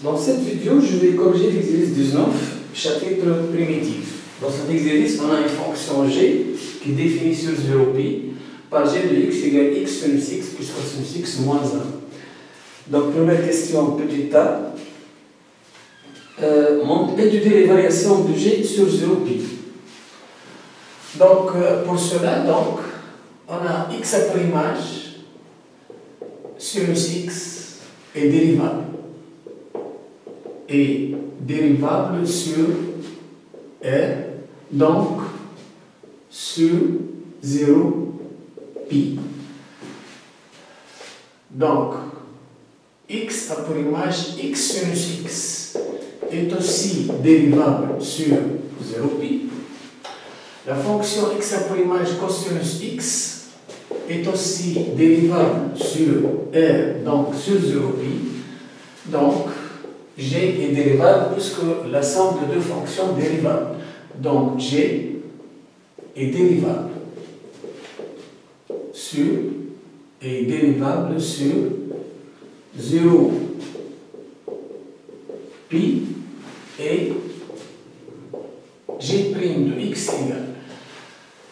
Dans cette vidéo, je vais corriger l'exercice 19, chapitre primitif. Dans cet exercice, on a une fonction g qui définit sur 0pi par g de x égale x sinus x plus cosinus x moins 1. Donc, première question, petit a. Étudier les variations de g sur 0pi. Donc, pour cela, on a x à l'image, sinus x est dérivable. Et dérivable sur R, donc sur 0pi. Donc, x a pour image x sinus x est aussi dérivable sur 0pi. La fonction x a pour image cosinus x est aussi dérivable sur R, donc sur 0pi. Donc, g est dérivable puisque la somme de deux fonctions dérivables. Donc, g est dérivable sur 0pi et g' de x égale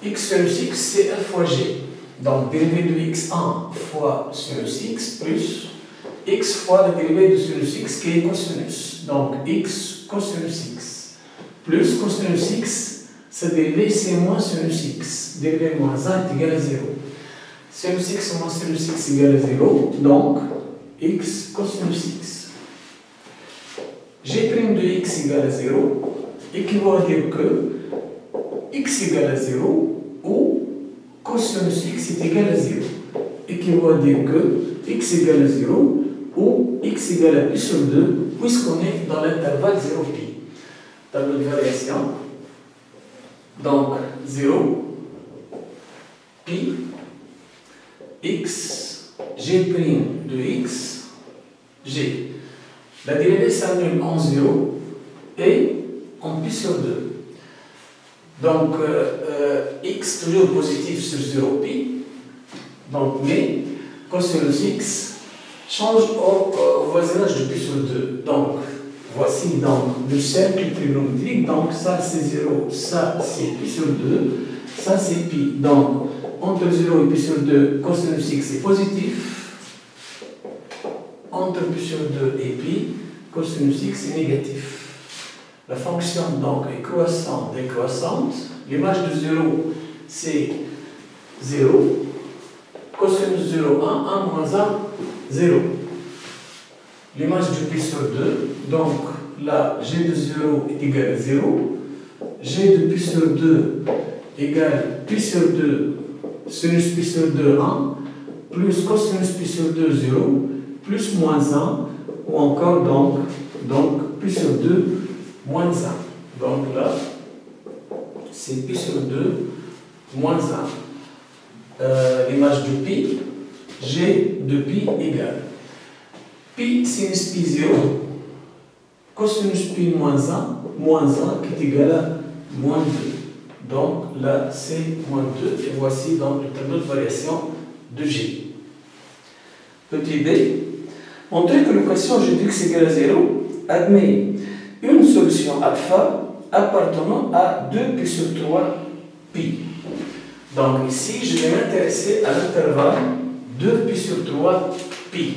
x sinus x, c'est f fois g. Donc, dérivé de x1 fois sinus x plus x fois le dérivé de sinus x qui est cosinus. Donc, x cosinus x plus cosinus x, ce dérivé c'est moins sinus x. Dérivé moins 1 est égal à 0. Sinus x moins sinus x égale à 0. Donc, x cosinus x. G' de x égale à 0 équivaut à dire que x égale à 0 ou cosinus x est égal à 0. Équivaut à dire que x égale à 0 ou x égale à pi sur 2, puisqu'on est dans l'intervalle 0pi. Tableau de variation. Donc, 0, pi, x, g' de x, g. La dérivée s'annule en 0 et en pi sur 2. Donc, x toujours positif sur 0pi. Donc, mais cosinus x change au voisinage de pi sur 2. Donc, voici donc le cercle trigonométrique. Donc, ça c'est 0, ça c'est pi sur 2, ça c'est pi. Donc, entre 0 et pi sur 2, cosinus x est positif. Entre pi sur 2 et pi, cosinus x est négatif. La fonction donc est croissante, décroissante. L'image de 0, c'est 0. Cosinus 0, 1, 1 moins 1, 0. L'image du pi sur 2, donc là, g de 0 est égal à 0. G de pi sur 2 égale pi sur 2, sinus pi sur 2, 1, plus cosinus pi sur 2, 0, plus moins 1, ou encore donc pi sur 2, moins 1. Donc là, c'est pi sur 2, moins 1. L'image du pi, g de pi égale pi sinus pi 0, cosinus pi moins 1 qui est égal à moins 2. Donc là, c'est moins 2. Et voici donc le tableau de variation de g. Petit b, montrer que l'équation g de x égale à 0 admet une solution alpha appartenant à 2 pi sur 3 pi. Donc ici, je vais m'intéresser à l'intervalle 2 pi sur 3 pi.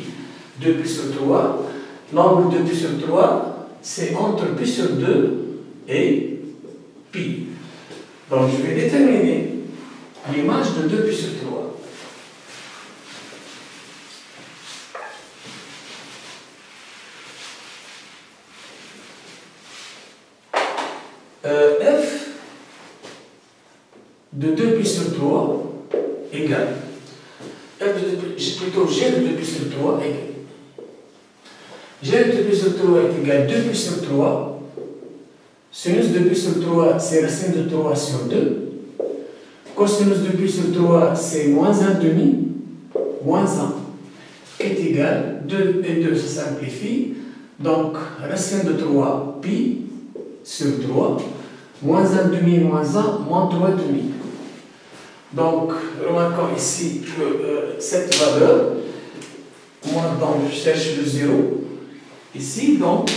2 pi sur 3, l'angle de pi sur 3, c'est entre pi sur 2 et pi. Donc je vais déterminer l'image de 2 pi sur 3. F de 2 pi sur 3 égale plutôt g de 2 pi sur 3 égale g de 2 pi sur 3 est égal à 2 pi sur 3. Sinus de pi sur 3, c'est racine de 3 sur 2. Cosinus de pi sur 3, c'est moins 1 demi, moins 1, est égal, 2 et 2 se simplifient. Donc, racine de 3, pi sur 3, moins 1 demi, moins 1, moins 3 demi. Donc, remarquons ici que cette valeur, moi, donc, je cherche le 0, Ici, donc,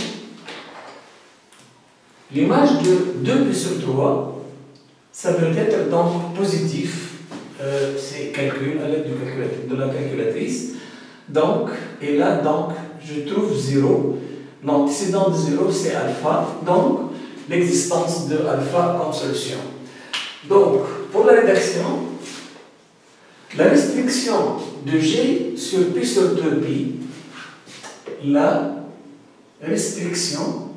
l'image de 2 pi sur 3, ça veut être donc positif. C'est calcul à l'aide de la calculatrice. Donc, et là, donc, je trouve 0. L'antécédent de 0, c'est alpha. Donc, l'existence de alpha comme solution. Donc, pour la rédaction, la restriction de G sur pi sur 2pi, la restriction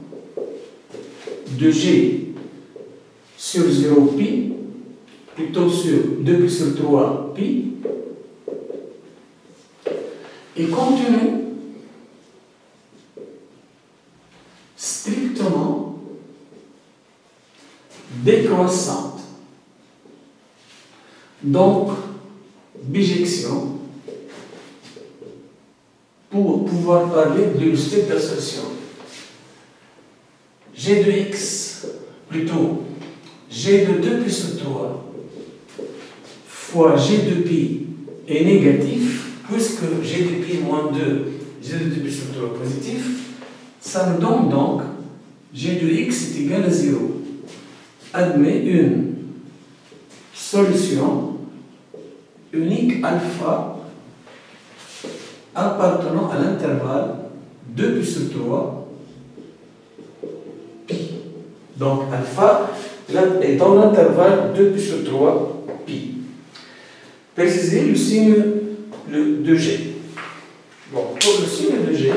de G sur 0pi, plutôt sur 2pi sur 3pi, est contenue strictement décroissante. Donc, bijection, pour pouvoir parler d'une stricte association. G de x, plutôt G de 2pi sur 3 fois G de pi est négatif, puisque G de pi moins 2, G de 2pi sur 3 positif, ça nous donne donc G de x est égal à 0. Admet une solution unique alpha appartenant à l'intervalle 2pi sur 3 pi. Donc alpha est dans l'intervalle 2pi sur 3 pi. Précisez le signe de G. Bon, pour le signe de G,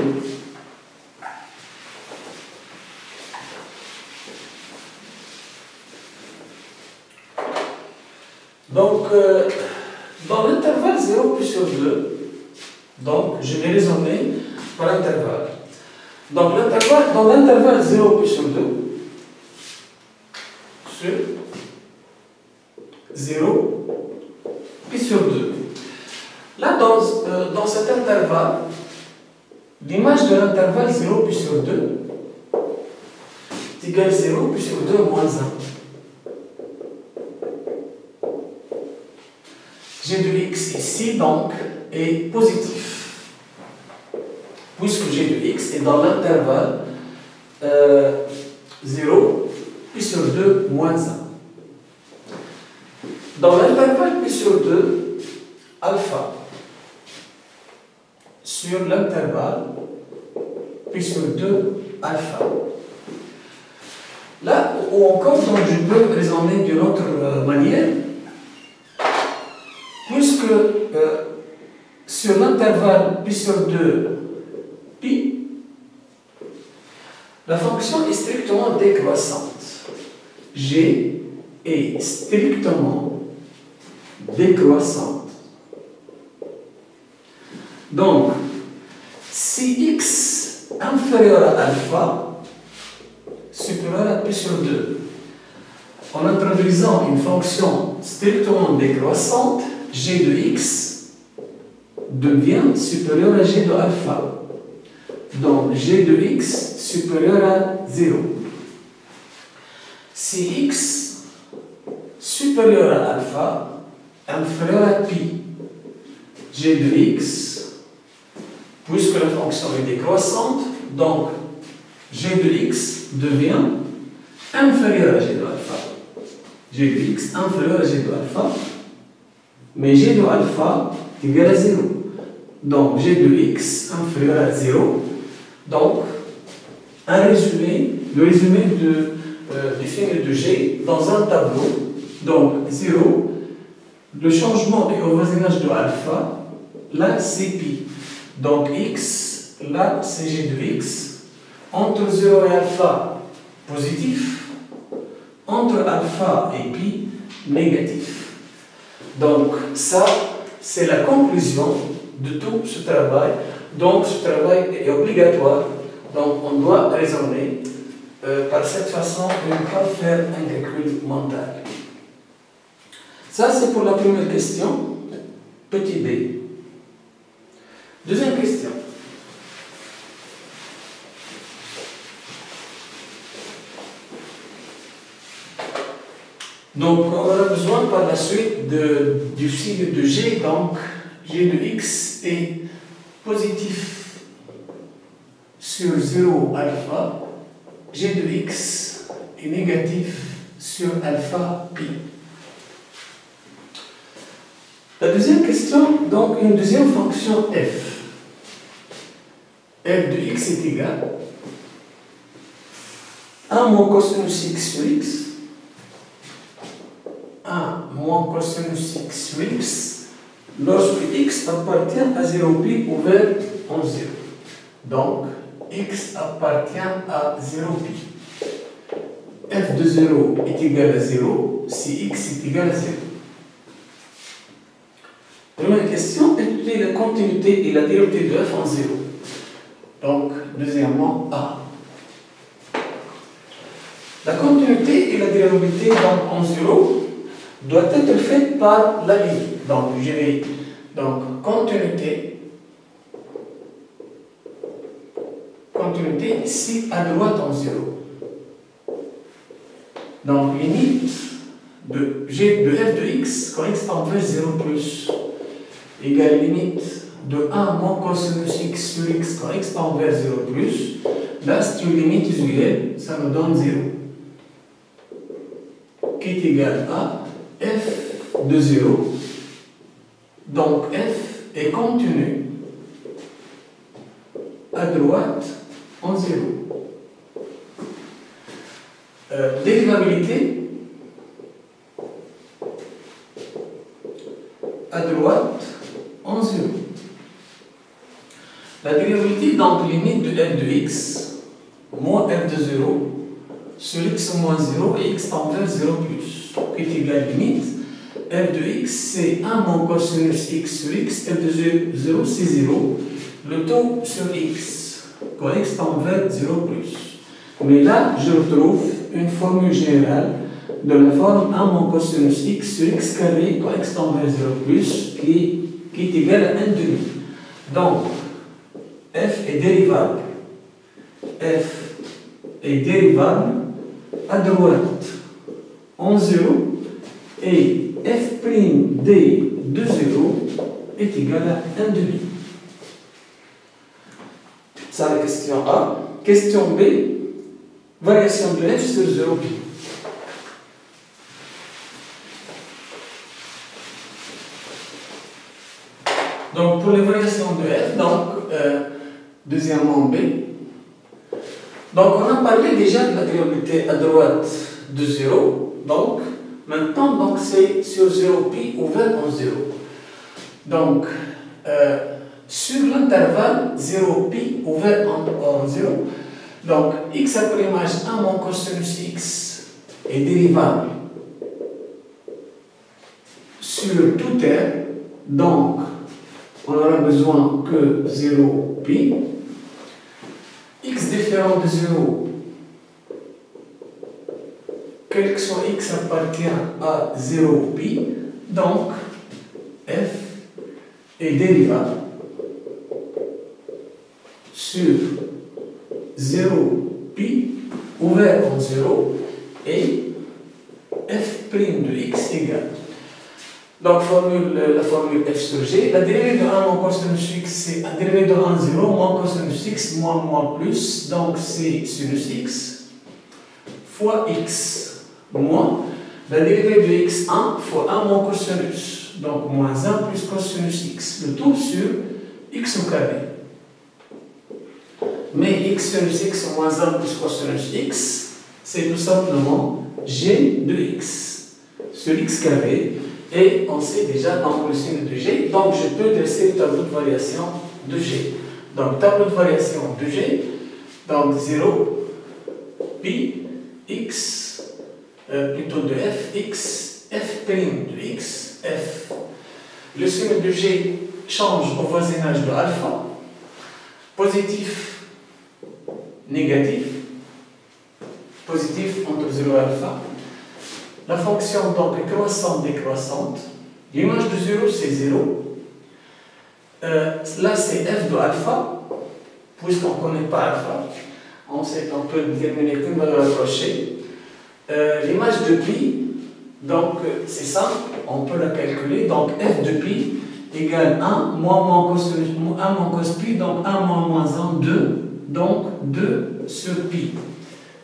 donc, dans l'intervalle 0 pi sur 2, donc je vais raisonner par intervalle. Donc, dans l'intervalle 0 pi sur 2, sur 0 pi sur 2. Là, dans cet intervalle, l'image de l'intervalle 0 pi sur 2 est égale à 0 pi sur 2 moins 1. G de x ici, donc, est positif, puisque G de x est dans l'intervalle 0 pi sur 2 moins 1. Dans l'intervalle pi sur 2, alpha sur l'intervalle pi sur 2 alpha. Là, ou encore, donc, je peux raisonner d'une autre manière, puisque sur l'intervalle pi sur 2 pi, la fonction est strictement décroissante. G est strictement décroissante. Donc, si x inférieur à alpha, supérieur à pi sur 2, en introduisant une fonction strictement décroissante, G de x devient supérieur à G de alpha. Donc, G de x supérieur à 0. Si x supérieur à alpha, inférieur à pi, G de x, puisque la fonction est décroissante, donc G de x devient inférieur à G de alpha. G de x inférieur à G de alpha, mais G de alpha est égal à 0. Donc G de x inférieur à 0. Donc, le résumé du signe de G dans un tableau. Donc 0, le changement est au voisinage de alpha, là c'est pi. Donc x, là c'est G de x. Entre 0 et alpha, positif. Entre alpha et pi, négatif. Donc ça, c'est la conclusion de tout ce travail. Donc ce travail est obligatoire. Donc on doit raisonner par cette façon et ne pas faire un calcul mental. Ça c'est pour la première question, petit b. Deuxième question. Donc, on aura besoin par la suite du signe de G, donc G de x est positif sur 0 alpha, g de x est négatif sur alpha pi. La deuxième question, donc une deuxième fonction f. F de x est égal à 1 moins cosinus x sur x, 1 moins cosinus x sur x, lorsque x appartient à 0 pi ouvert en 0. Donc, x appartient à 0 pi. F de 0 est égal à 0 si x est égal à 0. Première question, étudier la continuité et la dérivée de f en 0. Donc, deuxièmement, A. La continuité et la dérivée donc, en 0 doit être faite par la limite. Donc, je vais continuité ici à droite en 0. Donc, limite de g de f de x quand x tend vers 0 plus égale limite de 1 moins cosinus x sur x quand x tend vers 0 plus. Là, c'est une limite usuelle, ça nous donne 0. Qui est égal à f de 0. Donc, f est contenu à droite en 0. Dérivabilité à droite en 0. La dérivabilité, donc limite de f de x moins f de 0 sur x moins 0 et x tend vers 0 plus, qui est égal limite f de x c'est 1 moins cosinus x sur x, f de 0 c'est 0, le taux sur x quand x tend vers 0 plus. Mais là, je retrouve une formule générale de la forme 1 moins cosinus x sur x carré quand x tend vers 0 plus, qui est égal à 1 demi. Donc, f est dérivable. F est dérivable à droite en 0 et f' d de 0 est égal à 1 demi. C'est la question A. Question B, variation de f sur 0 pi. Donc pour les variations de f, deuxièmement B. Donc on a parlé déjà de la dérivabilité à droite de 0. Donc maintenant c'est sur 0 pi ouvert en 0. Donc sur l'intervalle 0 pi ouvert en 0. Donc x à l'image 1 moins cosinus x est dérivable sur tout r. Donc on aura besoin que 0 pi. X différent de 0, quel que soit x appartient à 0 pi, donc f est dérivable sur 0 pi ouvert en 0 et f' de x égale. Donc, la formule f sur g, la dérivée de 1 moins cosinus x, c'est la dérivée de 1, 0, moins cosinus x, moins plus, donc c'est sinus x, fois x, moins, la dérivée de x1 fois 1 moins cosinus, donc moins 1 plus cosinus x, le tout sur x au carré. Mais x sinus x moins 1 plus cosinus x, c'est tout simplement g de x sur x carré. Et on sait déjà donc le signe de g, donc je peux dresser le tableau de variation de g. Donc tableau de variation de g, donc 0, pi, x, plutôt de f, x, f' de x, f. Le signe de g change au voisinage de alpha, positif, négatif, positif entre 0 et alpha. La fonction donc est croissante décroissante. L'image de 0 c'est 0. Là c'est f de alpha, puisqu'on ne connaît pas alpha. On sait qu'on peut déterminer qu'une valeur approchée. L'image de pi, donc c'est simple, on peut la calculer. Donc f de pi égale 1 moins cos pi, donc 1 moins 1, 2. donc 2 sur pi.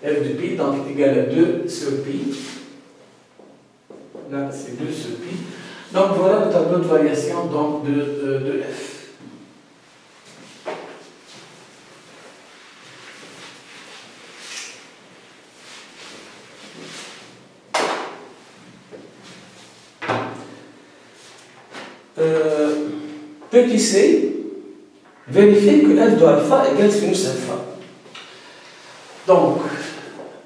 F de pi donc est égal à 2 sur pi. Là, c'est 2 sur pi. Donc voilà le tableau de variation donc, de F. Petit c, vérifiez que f de alpha égale sinus alpha. Donc,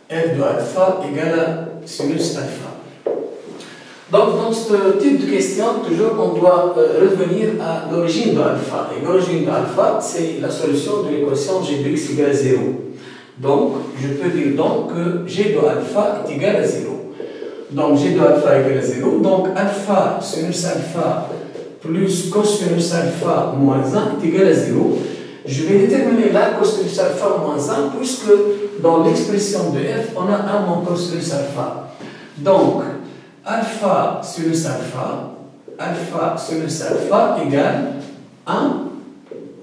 f de alpha égale à sinus alpha. Donc, dans ce type de question, toujours, on doit revenir à l'origine de alpha. Et l'origine de alpha, c'est la solution de l'équation g de x égale à 0. Donc, je peux dire donc que g de alpha est égal à 0. Donc, g de alpha égale à 0. Donc, alpha sinus alpha plus cosinus alpha moins 1 est égal à 0. Je vais déterminer là cosinus alpha moins 1 puisque dans l'expression de f, on a 1 moins cosinus alpha. Donc, alpha sinus alpha égale 1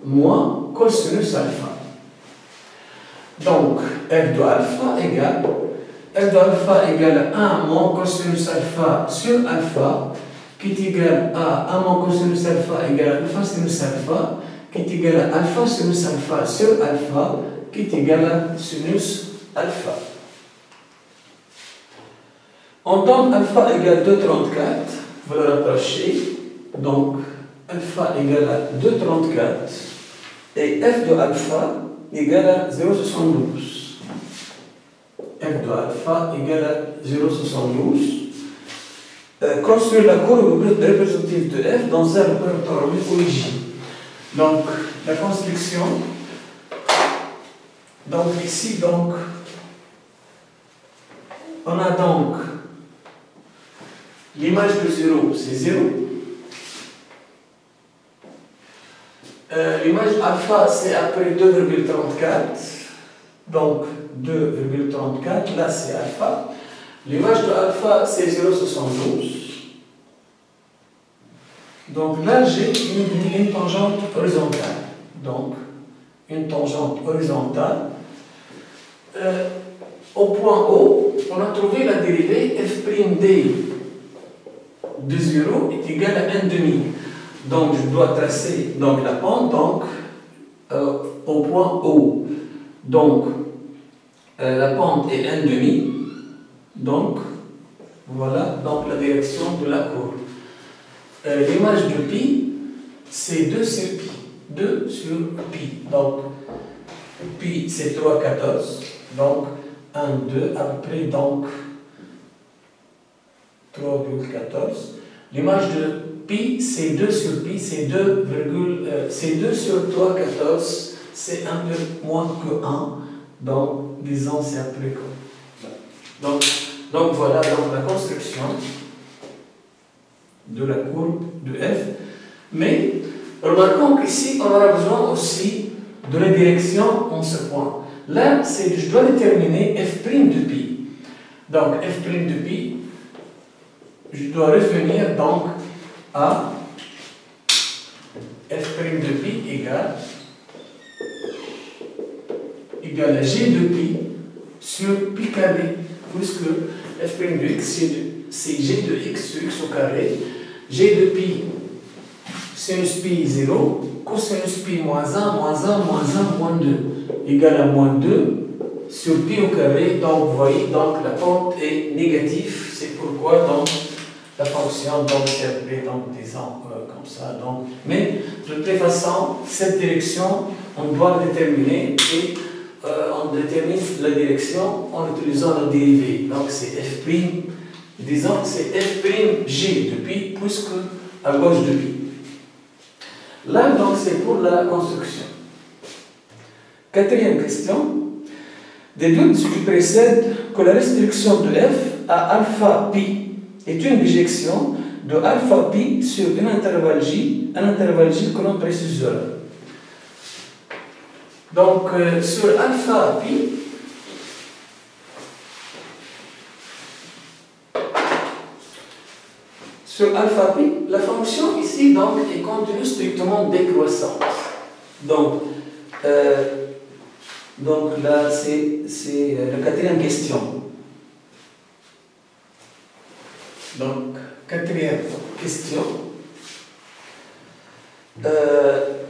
moins cosinus alpha. Donc, f de alpha égale 1 moins cosinus alpha sur alpha qui est égal à 1 moins cosinus alpha égale à alpha sinus alpha qui est égal à alpha sinus alpha sur alpha qui est égal à sinus alpha. On donne alpha égale 2,34, vous le rapprochez, donc alpha égale à 2,34 et f de alpha égale à 0,72. F de alpha égale à 0,72. Construire la courbe représentative de f dans un répertoire origine. Donc, la construction, donc ici, donc, on a donc l'image de 0, c'est 0. L'image alpha, c'est après 2,34. Donc, 2,34, là, c'est alpha. L'image de alpha, c'est 0,72. Donc là, j'ai une tangente horizontale. Donc, une tangente horizontale. Au point O, on a trouvé la dérivée f'd de 0 est égale à 1,5. Donc, je dois tracer donc, la pente donc, au point O. Donc, la pente est 1,5. Donc, voilà donc, la direction de la courbe. L'image de pi, c'est 2 sur pi. 2 sur pi. Donc, pi, c'est 3,14. Donc, 1, 2, à peu près, donc, 3,14. L'image de pi, c'est 2 sur pi, c'est 2 sur 3,14. C'est un peu moins que 1. Donc, disons, c'est à peu près comme. Donc voilà donc la construction de la courbe de f. Mais remarquons qu'ici, on aura besoin aussi de la direction en ce point. Là, je dois déterminer f' de pi. Donc f' de pi, je dois revenir donc à f' de pi égale à g de pi sur pi carré. Puisque f' de x, c'est g de x sur x au carré, g de pi, sinus pi 0, cosinus pi moins 1, moins 1, moins 1, moins 2, égale à moins 2 sur pi au carré. Donc, vous voyez, donc, la pente est négative. C'est pourquoi, donc, la fonction, donc, c'est appelé, donc, disons, comme ça. Donc, mais, de toute façon, cette direction, on doit la déterminer et on détermine la direction en utilisant la dérivée. Donc c'est f', disons c'est f'g de pi, puisque à gauche de pi. Là, donc, c'est pour la construction. Quatrième question. Déduis ce qui précède que la restriction de f à alpha pi est une bijection de alpha pi sur un intervalle j que l'on précisera. Donc, sur alpha pi, la fonction ici donc, est continue strictement décroissante. Donc, Donc là, c'est la quatrième question. Donc, quatrième question.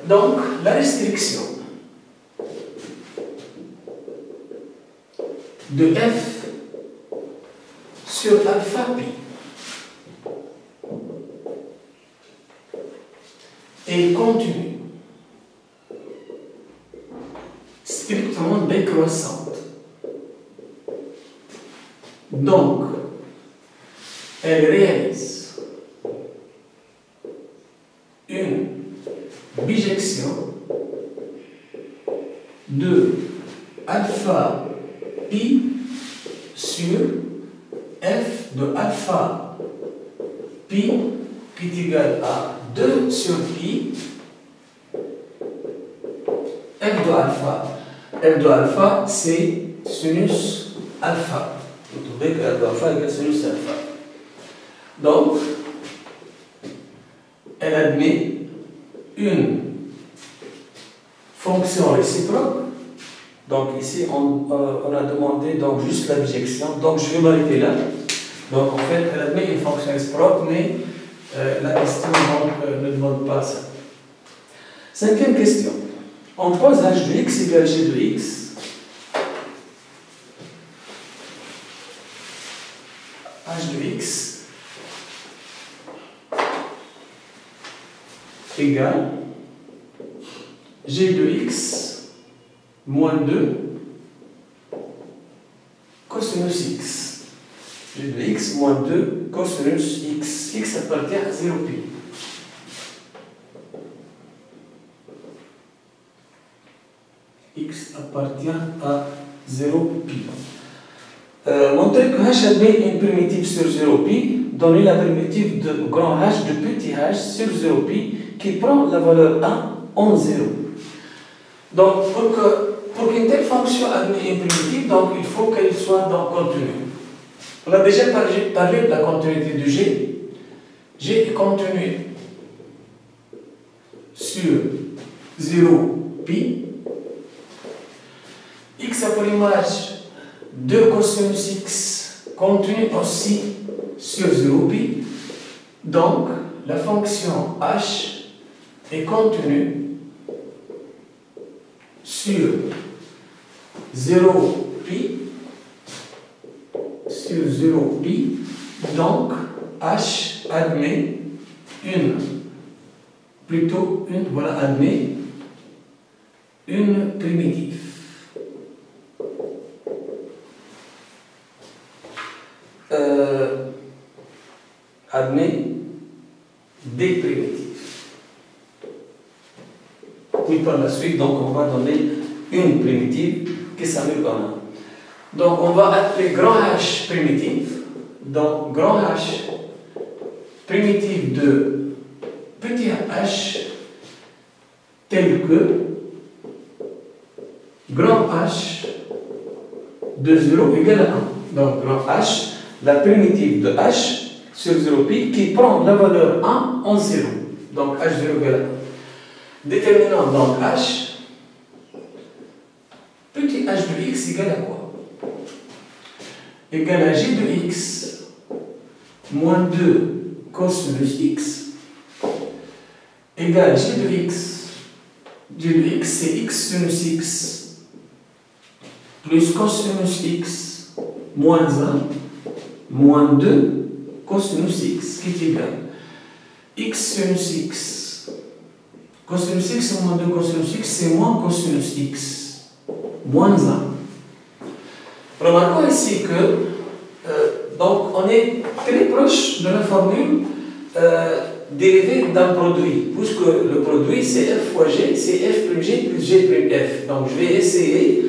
Donc, la restriction de f sur alpha pi est continue, strictement décroissante. Donc, elle réalise une bijection de alpha pi sur f de alpha pi qui est égal à 2 sur pi f de alpha c'est sinus alpha. Vous trouvez que f de alpha égale sinus alpha. Donc, elle admet une fonction réciproque. Donc ici, on a demandé donc juste la bijection. Donc je vais m'arrêter là. Donc en fait, elle admet une fonction réciproque, mais la question donc, ne demande pas ça. Cinquième question. On pose h de x égale g de x. H de x égale g de x moins 2 cosinus x. G de x moins 2 cosinus x. X appartient à 0 pi. X appartient à 0 pi. Montrer que h admet une primitive sur 0 pi, donner la primitive de grand h de petit h sur 0 pi qui prend la valeur 1 en 0. Donc, pour qu'une telle fonction admet une primitive, donc, il faut qu'elle soit donc continue. On a déjà parlé de la continuité de G. G est continu sur 0 pi. X a pour image 2 cosinus x continue aussi sur 0 pi. Donc, la fonction h est continue sur 0 pi, donc h admet admet une primitive. Admet des primitives. Puis par la suite, donc on va donner une primitive qui s'appelle comme ça. Donc on va appeler grand H primitive. Donc grand H primitive de petit h tel que grand H de 0 égale à 1. Donc grand H, la primitive de h sur 0 pi qui prend la valeur 1 en 0. Donc h0 égale à 1. Déterminant donc h, petit h de x égale à quoi? Égale à g de x moins 2 cosinus x égale g de x. G de x c'est x sinus x plus cosinus x moins 1 moins 2 cosinus x qui est égal x sinus x. Cosinus x moins 2 cosinus x, c'est moins cosinus x, moins 1. Remarquons ici que donc on est très proche de la formule dérivée d'un produit, puisque le produit c'est f fois g, c'est f prime g plus g prime f. Donc je vais essayer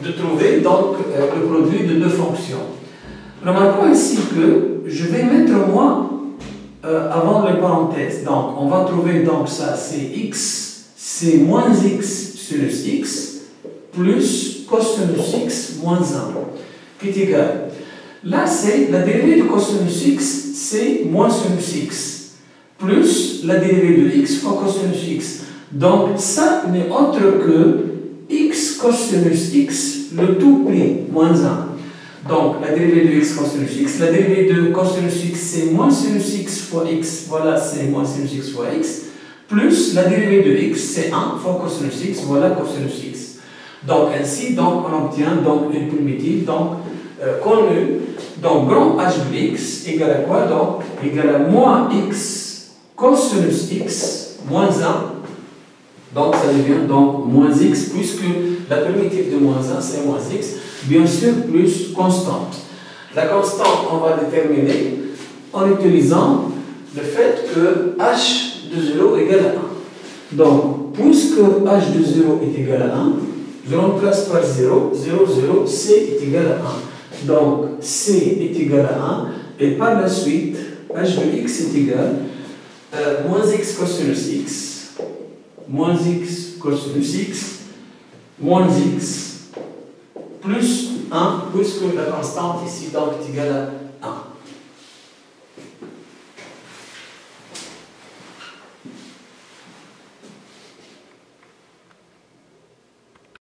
de trouver donc le produit de deux fonctions. Remarquons ici que je vais mettre moins avant les parenthèses. Donc, on va trouver donc ça, c'est x, c'est moins x sinus x, plus cosinus x moins 1, qui est égal. Là, c'est la dérivée de cosinus x, c'est moins sinus x, plus la dérivée de x fois cosinus x. Donc, ça n'est autre que x cosinus x, le tout pris, moins 1. Donc, la dérivée de x cosinus x, la dérivée de cosinus x, c'est moins sinus x fois x, voilà, c'est moins sinus x fois x, plus la dérivée de x, c'est 1 fois cosinus x, voilà cosinus x. Donc, ainsi, donc, on obtient donc une primitive connue. Donc, grand h de x égale à quoi? Donc, égale à moins x cosinus x moins 1. Donc, ça devient donc moins x, puisque la primitive de moins 1, c'est moins x, bien sûr, plus constante. La constante, on va déterminer en utilisant le fait que h de 0 égale à 1. Donc, puisque h de 0 est égal à 1, je remplace par 0, 0, 0, c est égal à 1. Donc, c est égal à 1, et par la suite, h de x est égal à moins x cosinus x, moins x cosinus x, moins x, plus 1, puisque la constante ici donc est égale à